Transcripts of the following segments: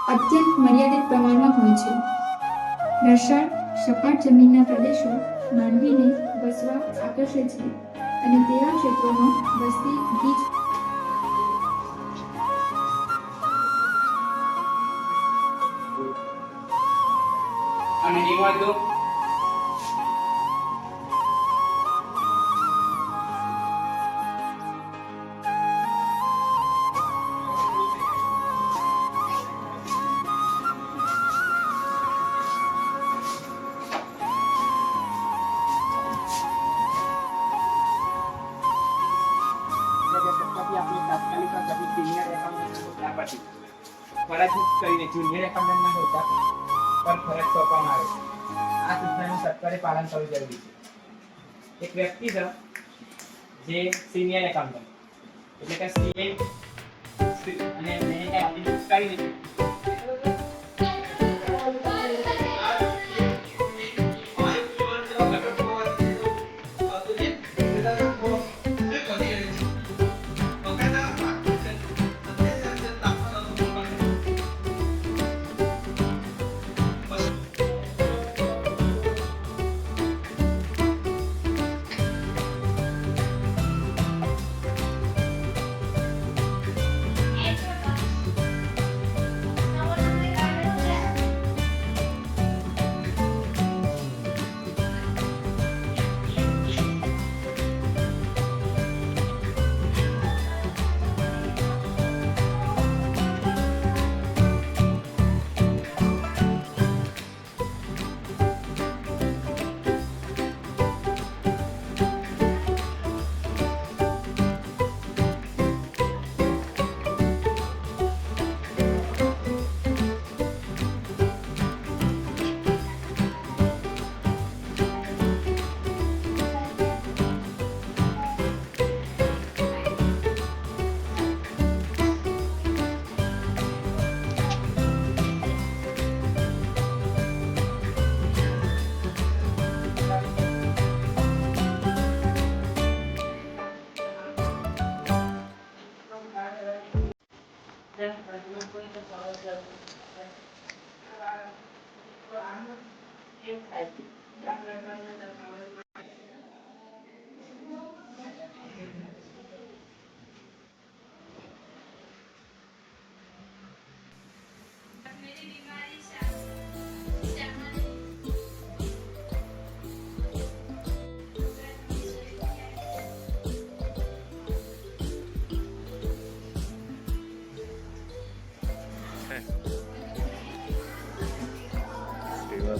અત્યંત મર્યાદિત પ્રમાણમાં હોય છે. રસાળ સપાટ જમીનના પ્રદેશો માનવીને વસવા આકર્ષે છે અને તેવા ક્ષેત્રોમાં વસ્તી ગીચ અને નિવાદો ફરજ કરીને જુનિયર એકાઉન્ટન્ટ ના હોદ્દા પર ફરજ સોંપવામાં આવે છે. આ સૂચનાનું સરકારે પાલન કરવું જરૂરી છે. એક વ્યક્તિ છે જે સિનિયર એકાઉન્ટન્ટ એટલે કે સીએ અને એને આપણી કરીને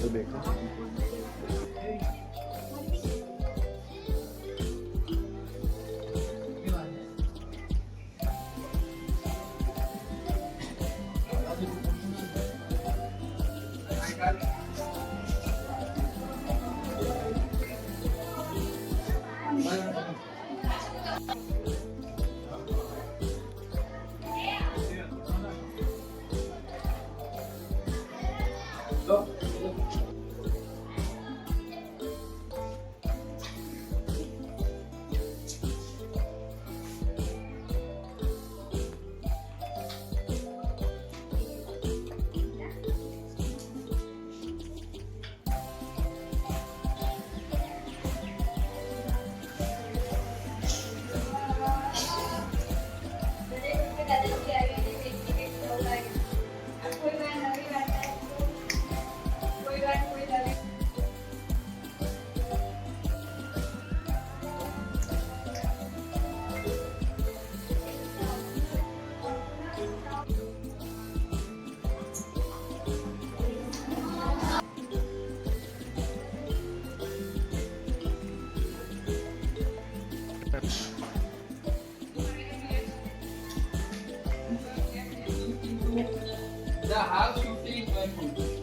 तो देखो The house shooting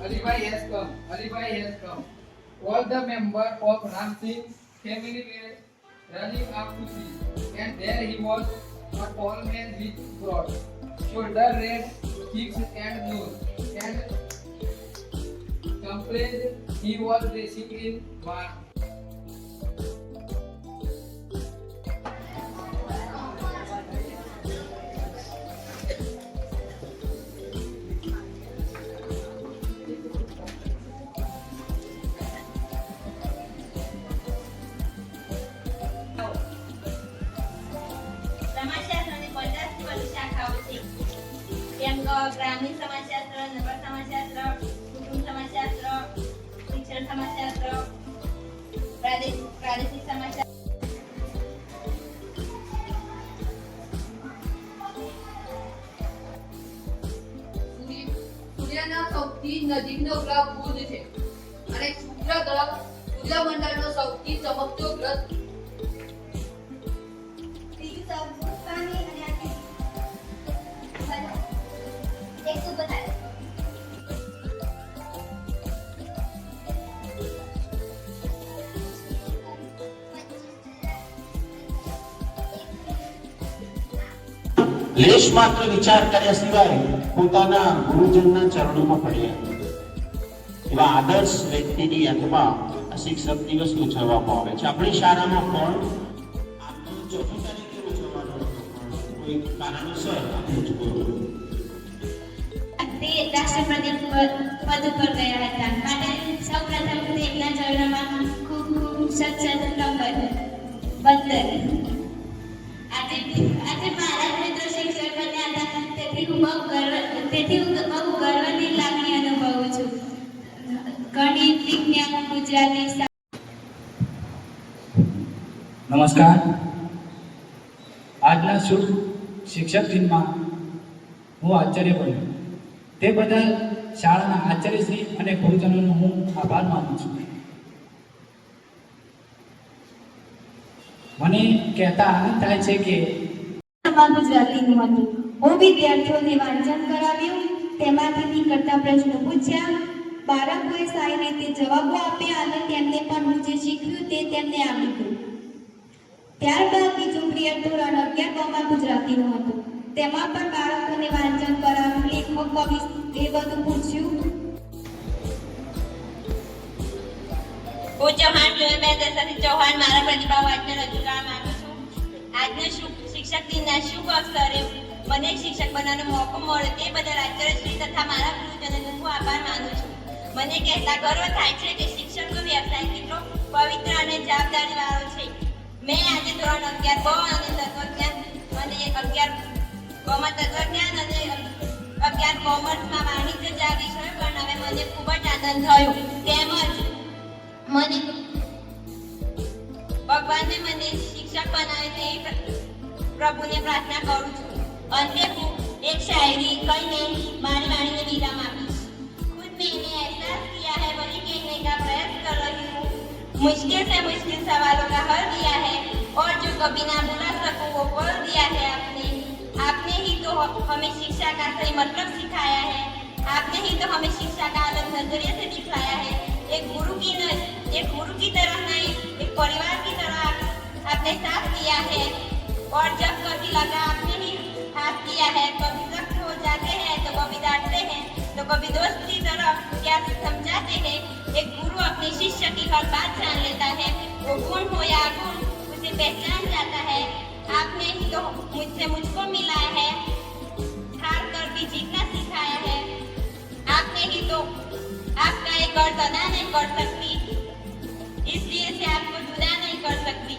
Alibhai has come. Alibhai has come. All the members of Ram Singh's family were running up to see, and there he was, a tall man with broad shoulder, red cheeks and nose, and complained he was racing in Mar. પૃથ્વીના સૌથી નજીકનો ગ્રહ બુધ છે અને શુક્ર ગ્રહ સૂર્યમંડળનો સૌથી ચમકતો ગ્રહ છે. ત્રીજું સબ પાણી અને આથી એક તો બતાવે લેશ માત્ર વિચાર કર્યા સિવાય પોતાના ગુરુજનના ચરણોમાં પડ્યા. એવા આદર્શ વ્યક્તિની યાદમાં આ શિક્ષક દિવસ ઉજવવામાં આવે છે. આપણી શાળામાં પણ આ તો 4મી તારીખે ઉજવવાનો હતો, પણ કોઈ કારણોસર તે રાષ્ટ્રપતિ પદ ઉપર ગયા હતા. માટે સૌપ્રથમ તેમના ચરણોમાં ખૂબ ખૂબ સત્સંગ વંદન. આજે મારા મિત્રો શિક્ષક બન્યા હતા, તેથી હું બહુ ગર્વની લાગણી અનુભવું છું. ગણિત, વિજ્ઞાન, ગુજરાતી. નમસ્કાર. આજના શુભ શિક્ષક દિનમાં હું આચાર્ય બન્યો. તે બદલ શાળાના આચાર્યશ્રી અને ગુરુજનોનો હું આભાર માનું છું. મને કહેતા આનંદ થાય છે કે ગુજરાતીનું હતું. હું વિદ્યાર્થીઓને વાંચન કરાવ્યું, તેમાંથી નીકળતા પ્રશ્નો પૂછ્યા. બાળકોએ સારી રીતે જવાબો આપ્યા અને તેમને પણ હું જે શીખ્યું તે તેમને આવડી ગયું. ત્યારબાદ બીજું પિરિયડ ધોરણ 11 ગુજરાતીનું હતું. તેમાં પણ બાળકોને વાંચન કરાવ્યું, લેખો, કવિ એ બધું પૂછ્યું. હું ચૌહાણ જોયબેન દશરથસિંહ ચૌહાણ મારા પ્રતિભાવ વાંચન રજૂ કરવા માંગુ છું. આજના શિક્ષક દિનના શુભ અવસરે મને શિક્ષક બનવાનો મોકો મળ્યો તે બદલ આચાર્યશ્રી તથા મારા ગુરુજનોનો હું આભાર માનું છું. મને કહેતા ગર્વ થાય છે કે શિક્ષણનો વ્યવસાય કેટલો પવિત્ર અને જવાબદારી વાળો છે. મેં આજે ધોરણ 11 બ અને તત્વજ્ઞાન અને 11 બ માં તત્વજ્ઞાન અને 11 કોમર્સમાં વાણિજ્ય જેવા વિષયો પણ હવે મને ખૂબ જ આનંદ થયો. તેમજ મને ભગવાનને મને શિક્ષક બનાવે તેવી પ્રભુને પ્રાર્થના કરું છું. અંતે હું એક શાયરી કહીને મારી વાણીને વિરામ આપીશ. खुद मैंने एहसास किया है वही कहने का प्रयास कर रही हूँ. मुश्किल से मुश्किल सवालों का हल दिया है और जो कभी ना भुला सकूं वो पल दिया है आपने. आपने ही तो हमें शिक्षा का सही मतलब सिखाया है. आपने ही तो हमें शिक्षा का अलग नजरिए से दिखलाया है. एक गुरु की तरह नहीं, एक परिवार की तरह आपने साथ दिया है. और जब कभी लगा आपने ही हाथ दिया है. कभी सख्त हो जाते हैं तो कभी डांटते हैं तो कभी दोस्त की तरह प्यार से समझाते हैं. एक गुरु अपने शिष्य की हर बात जान लेता है. वो गुण हो या अगुण उसे पहचान जाता है. आपने ही तो मुझसे मुझको मिला है. हार कर भी जीतना सिखाया है. आपने ही तो आपका एक अर्थ अदा नहीं कर सकती, इसलिए से आपको जुदा नहीं कर सकती.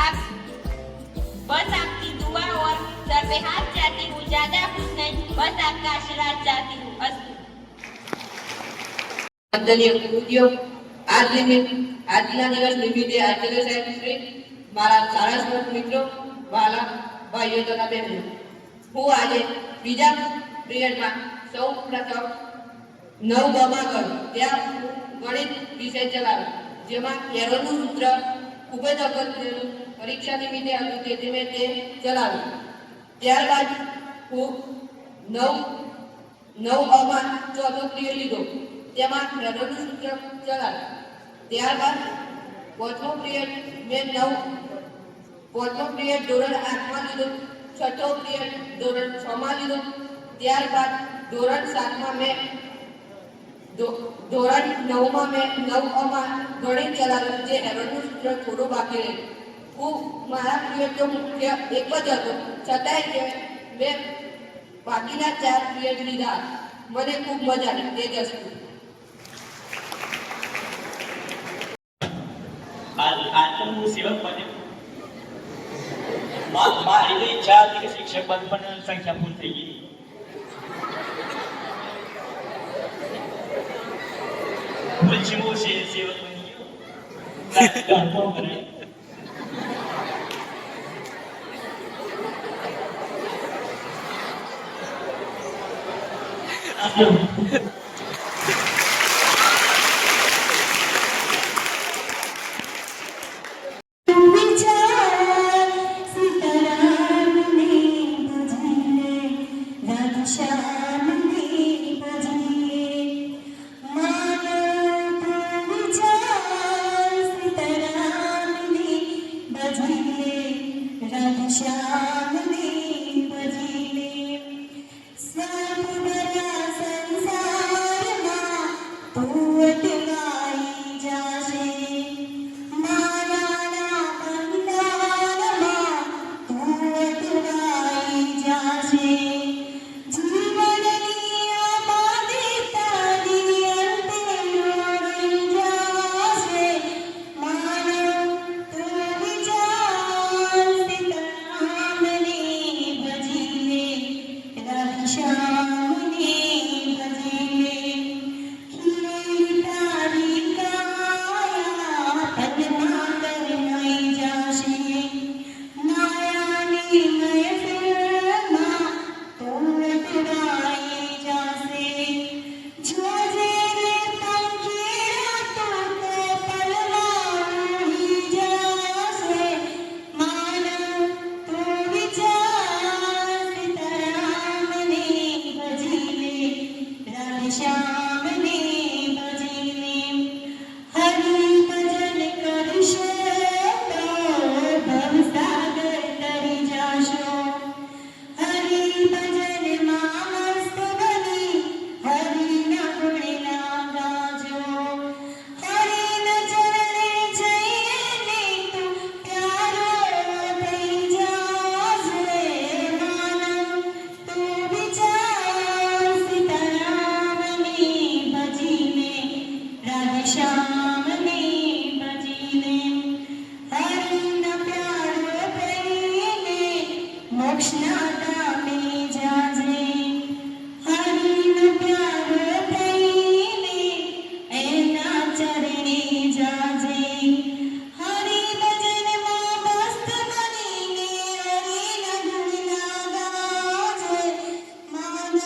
आप बस आपकी दुआ और सर पे हाथ चाहती हूँ, ज्यादा कुछ नहीं, बस आपका आशीर्वाद चाहती हूँ. अस्तु. વંદનીય ગુરુજીઓ, આજના દિવસ નિમિત્તે આચાર્ય સાહેબ શ્રી, મારા સારા સ્વરૂપ મિત્રો, વાલા ભાઈઓ તથા બહેનો, હું આજે બીજા પિરિયડમાં સૌ પ્રથમ 9 માં ગયો. ત્યાં ગણિત વિષય ચલાવ્યો, જેમાં એરોનું સૂત્ર ખૂબ જ અગત્યનું પરીક્ષા નિમિત્તે હતું, તેથી મેં તે ચલાવ્યું. ત્યારબાદ હું 9 માં ચોથો પિરિયડ લીધો, તેમાં એરોનું સૂત્ર ચલાવ્યું. ત્યારબાદ પાંચમો પિરિયડ મેં પાંચમો પિરિયડ ધોરણ 8 માં લીધો, છઠ્ઠો પિરિયડ ધોરણ 6 માં લીધો. ત્યારબાદ ધોરણ 7 માં મેં ધોરણ 9 માં મેં 9 માં ગણિત ચલાવ્યું, જે એરોનું સૂત્ર થોડું બાકી રહ્યું. હું મારા પિરિયડ તો મુખ્ય એક જ હતો, છતાંય કે મેં બાકીના 4 પિરિયડ લીધા. મને ખૂબ મજા આવી તે જ વસ્તુ. आज तो હું સેવક બન્યો. મારી તો ઈચ્છા હતી કે શિક્ષક બનવું, પણ સંખ્યા પૂરી થઈ ગઈ. પછી હું સેવક બની ગયો. શ્યામને ભજીને હરિ ભજન કરશો તો ભવસાગર તરી જાશો હરિ ભજનમાં મસ્ત બની હરિના ગુણના ગાજો હરિના ચરણે જઈને તું પ્યારો થઈ જાજે માનવ તું વિચાર સીતારામની ભજીને રાધેશ્યામને ભજીને હરિના પ્યારો થઈને મોક્ષના ધામે જાજે હરિનો પ્યારો થઈને એના ચરણે જાજે હરિ ભજનમાં મસ્ત બનીને હરિના ગુણના ગાજે માનવ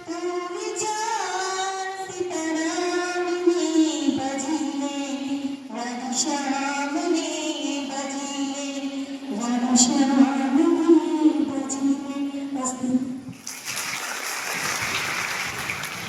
તું વિચાર સીતારામની ભજીને રાધેશ્યામને ભજીને રાધેશ્યામ